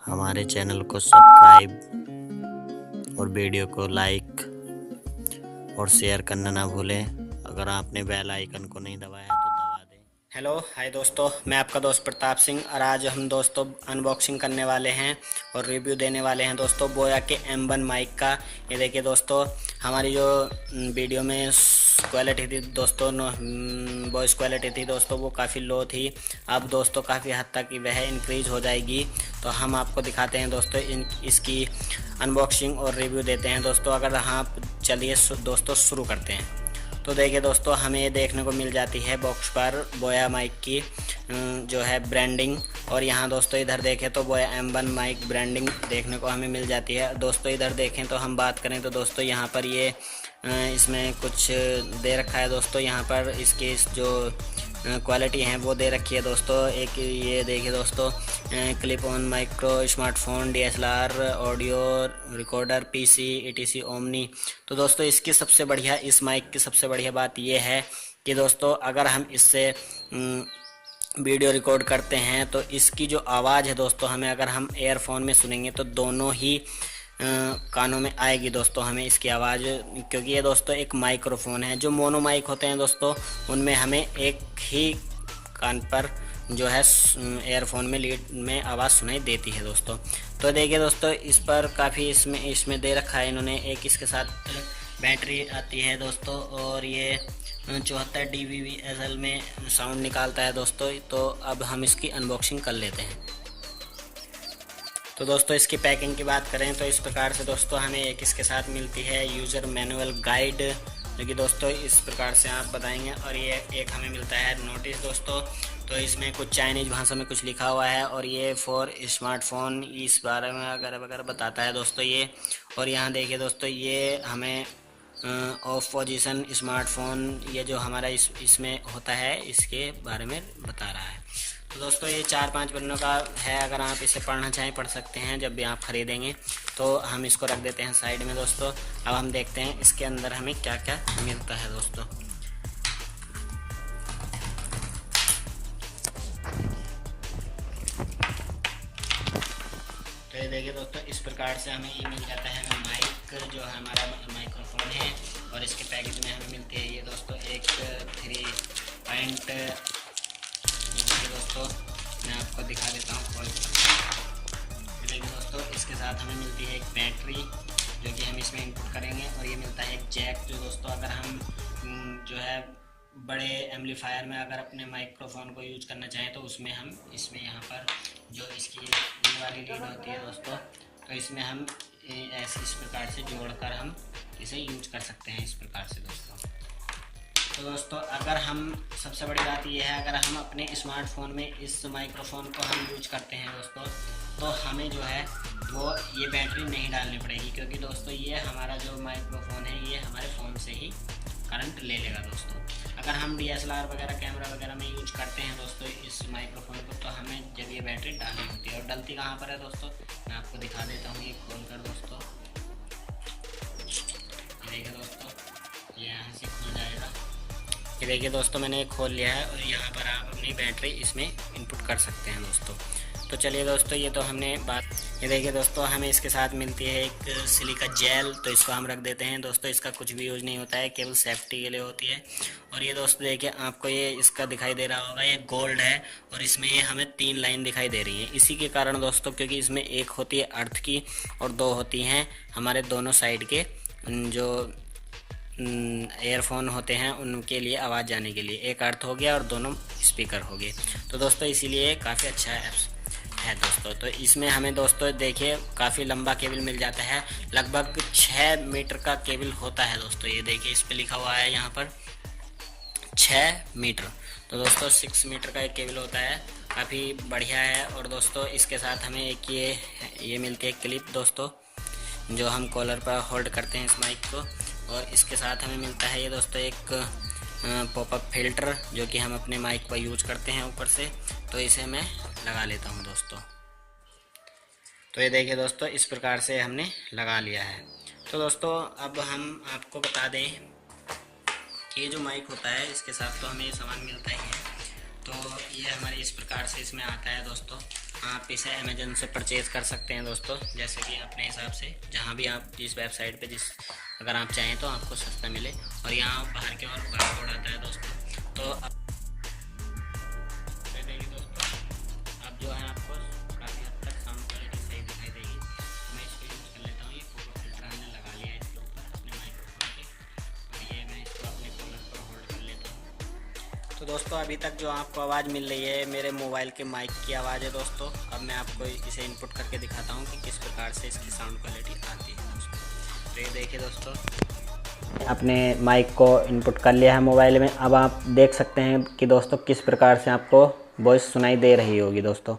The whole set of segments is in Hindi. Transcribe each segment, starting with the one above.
हमारे चैनल को सब्सक्राइब और वीडियो को लाइक और शेयर करना ना भूलें। अगर आपने बेल आइकन को नहीं दबाया तो दबा दें। हेलो हाय दोस्तों, मैं आपका दोस्त प्रताप सिंह और आज हम दोस्तों अनबॉक्सिंग करने वाले हैं और रिव्यू देने वाले हैं दोस्तों बोया के M1 माइक का। ये देखिए दोस्तों, हमारी जो वीडियो में क्वालिटी थी दोस्तों, वॉइस क्वालिटी थी दोस्तों, वो काफ़ी लो थी। अब दोस्तों काफ़ी हद तक वह इंक्रीज हो जाएगी, तो हम आपको दिखाते हैं दोस्तों इसकी अनबॉक्सिंग और रिव्यू देते हैं दोस्तों। अगर हाँ, चलिए दोस्तों शुरू करते हैं। तो देखिए दोस्तों, हमें देखने को मिल जाती है बॉक्स पर बोया माइक की जो है ब्रांडिंग, और यहाँ दोस्तों इधर देखें तो बोया M1 माइक ब्रांडिंग देखने को हमें मिल जाती है। दोस्तों इधर देखें तो हम बात करें तो दोस्तों यहाँ पर ये इसमें कुछ दे रखा है दोस्तों। यहाँ पर इसकी जो क्वालिटी हैं वो दे रखी है दोस्तों। एक ये देखिए दोस्तों, clip on micro, smartphone, DSLR, audio recorder, PC, ETC omni. तो दोस्तों इसकी सबसे बढ़िया, इस माइक की सबसे बढ़िया बात ये है कि दोस्तों अगर हम इससे वीडियो रिकॉर्ड करते हैं तो इसकी जो आवाज़ है दोस्तों, हमें अगर हम एयरफोन में सुनेंगे तो दोनों ही कानों में आएगी दोस्तों हमें इसकी आवाज़, क्योंकि ये दोस्तों एक माइक्रोफोन है। जो मोनो माइक होते हैं दोस्तों, उनमें हमें एक ही कान पर जो है एयरफोन में लीड में आवाज़ सुनाई देती है दोस्तों। तो देखिए दोस्तों, इस पर काफ़ी इसमें दे रखा है इन्होंने। एक इसके साथ बैटरी आती है दोस्तों, और ये 74 dBSL में साउंड निकालता है दोस्तों। तो अब हम इसकी अनबॉक्सिंग कर लेते हैं। तो दोस्तों इसकी पैकिंग की बात करें तो इस प्रकार से दोस्तों हमें एक इसके साथ मिलती है यूज़र मैनुअल गाइड, जो कि दोस्तों इस प्रकार से आप बताएंगे। और ये एक हमें मिलता है नोटिस दोस्तों, तो इसमें कुछ चाइनीज़ भाषा में कुछ लिखा हुआ है, और ये फॉर स्मार्टफोन इस बारे में वगैरह वगैरह बताता है दोस्तों ये। और यहाँ देखिए दोस्तों, ये हमें ऑफ पोजीशन स्मार्टफोन, ये जो हमारा इसमें होता है इसके बारे में बता रहा है। तो दोस्तों ये 4-5 पन्नों का है, अगर आप इसे पढ़ना चाहें पढ़ सकते हैं जब भी आप ख़रीदेंगे। तो हम इसको रख देते हैं साइड में दोस्तों। अब हम देखते हैं इसके अंदर हमें क्या क्या मिलता है दोस्तों। तो ये देखिए दोस्तों, इस प्रकार से हमें ये मिल जाता है माइक, जो हमारा माइक्रोफोन है। और इसके पैकेज में हमें मिलती है ये दोस्तों एक 3 पॉइंट, दोस्तों मैं आपको दिखा देता हूँ खोल कर। देखिए दोस्तों, इसके साथ हमें मिलती है एक बैटरी, जो कि हम इसमें इनपुट करेंगे। और ये मिलता है एक जैक, जो दोस्तों अगर हम जो है बड़े एम्पलीफायर में अगर अपने माइक्रोफोन को यूज करना चाहें तो उसमें हम इसमें यहाँ पर जो इसकी ये वाली लीड होती है दोस्तों, तो इसमें हम ऐसे इस प्रकार से जोड़कर हम इसे यूज कर सकते हैं इस प्रकार से दोस्तों। तो दोस्तों अगर हम, सबसे बड़ी बात यह है, अगर हम अपने स्मार्टफोन में इस माइक्रोफोन को हम यूज करते हैं दोस्तों, तो हमें जो है वो ये बैटरी नहीं डालनी पड़ेगी, क्योंकि दोस्तों ये हमारा जो माइक्रोफोन है ये हमारे फ़ोन से ही करंट ले लेगा दोस्तों। अगर हम DSLR वगैरह कैमरा वगैरह में यूज करते हैं दोस्तों इस माइक्रोफोन को, तो हमें जब ये बैटरी डालनी होती है। और डलती कहाँ पर है दोस्तों, मैं आपको दिखा देता हूँ ये खोल कर दोस्तों। देखिए दोस्तों, ये यहाँ से खुल जाएगा। ये देखिए दोस्तों, मैंने खोल लिया है, और यहाँ पर आप अपनी बैटरी इसमें इनपुट कर सकते हैं दोस्तों। तो चलिए दोस्तों, ये तो हमने बात, ये देखिए दोस्तों, हमें इसके साथ मिलती है एक सिलिका जेल, तो इसको हम रख देते हैं दोस्तों। इसका कुछ भी यूज़ नहीं होता है, केवल सेफ्टी के लिए होती है। और ये दोस्तों देखिए, आपको ये इसका दिखाई दे रहा होगा, ये गोल्ड है, और इसमें ये हमें 3 लाइन दिखाई दे रही है। इसी के कारण दोस्तों, क्योंकि इसमें एक होती है अर्थ की और 2 होती हैं हमारे दोनों साइड के जो एयरफोन होते हैं उनके लिए आवाज़ जाने के लिए। एक अर्थ हो गया और दोनों स्पीकर हो गए। तो दोस्तों इसीलिए काफ़ी अच्छा ऐप्स है दोस्तों। तो इसमें हमें दोस्तों देखिए काफ़ी लंबा केबल मिल जाता है, लगभग 6 मीटर का केबल होता है दोस्तों। ये देखिए इस पर लिखा हुआ है यहाँ पर 6 मीटर। तो दोस्तों 6 मीटर का एक केबल होता है, काफ़ी बढ़िया है। और दोस्तों इसके साथ हमें एक ये मिलती है क्लिप दोस्तों, जो हम कॉलर पर होल्ड करते हैं इस माइक को। और इसके साथ हमें मिलता है ये दोस्तों एक पॉपअप फिल्टर, जो कि हम अपने माइक पर यूज करते हैं ऊपर से। तो इसे मैं लगा लेता हूं दोस्तों। तो ये देखिए दोस्तों, इस प्रकार से हमने लगा लिया है। तो दोस्तों अब हम आपको बता दें कि ये जो माइक होता है इसके साथ तो हमें ये सामान मिलता ही है। तो ये हमारे इस प्रकार से इसमें आता है दोस्तों। आप इसे अमेजन से परचेज कर सकते हैं दोस्तों, जैसे कि अपने हिसाब से जहाँ भी आप जिस वेबसाइट पे जिस अगर आप चाहें तो आपको सस्ता मिले। और यहाँ बाहर की ओर बारकोड आता है दोस्तों। तो देगी दोस्तों, अब जो है आपको काफ़ी हद तक साउंड क्वालिटी सही दिखाई देगी। मैं इसको यूज़ कर लेता हूँ। ये फोटो फिल्टर हमने लगा लिया है इसके ऊपर अपने माइक्रोफोन के, और ये मैं इसको अपने कॉलर पर होल्ड कर लेता हूँ। तो दोस्तों अभी तक जो आपको आवाज़ मिल रही है मेरे मोबाइल के माइक की आवाज़ है दोस्तों। अब मैं आपको इसे इनपुट करके दिखाता हूँ कि किस प्रकार से इसकी साउंड क्वालिटी आती है दोस्तों। तो ये देखिए दोस्तों, अपने माइक को इनपुट कर लिया है मोबाइल में। अब आप देख सकते हैं कि दोस्तों किस प्रकार से आपको वॉइस सुनाई दे रही होगी दोस्तों।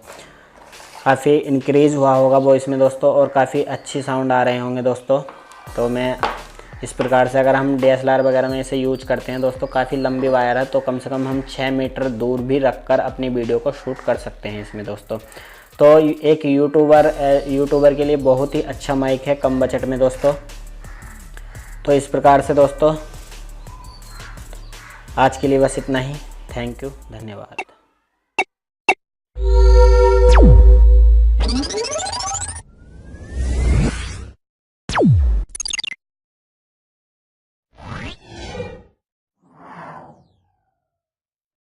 काफ़ी इंक्रीज़ हुआ होगा वॉइस में दोस्तों, और काफ़ी अच्छी साउंड आ रहे होंगे दोस्तों। तो मैं इस प्रकार से अगर हम DSLR वगैरह में इसे यूज करते हैं दोस्तों, काफ़ी लंबी वायर है तो कम से कम हम 6 मीटर दूर भी रखकर अपनी वीडियो को शूट कर सकते हैं इसमें दोस्तों। तो एक यूट्यूबर के लिए बहुत ही अच्छा माइक है कम बजट में दोस्तों। तो इस प्रकार से दोस्तों आज के लिए बस इतना ही। थैंक यू, धन्यवाद।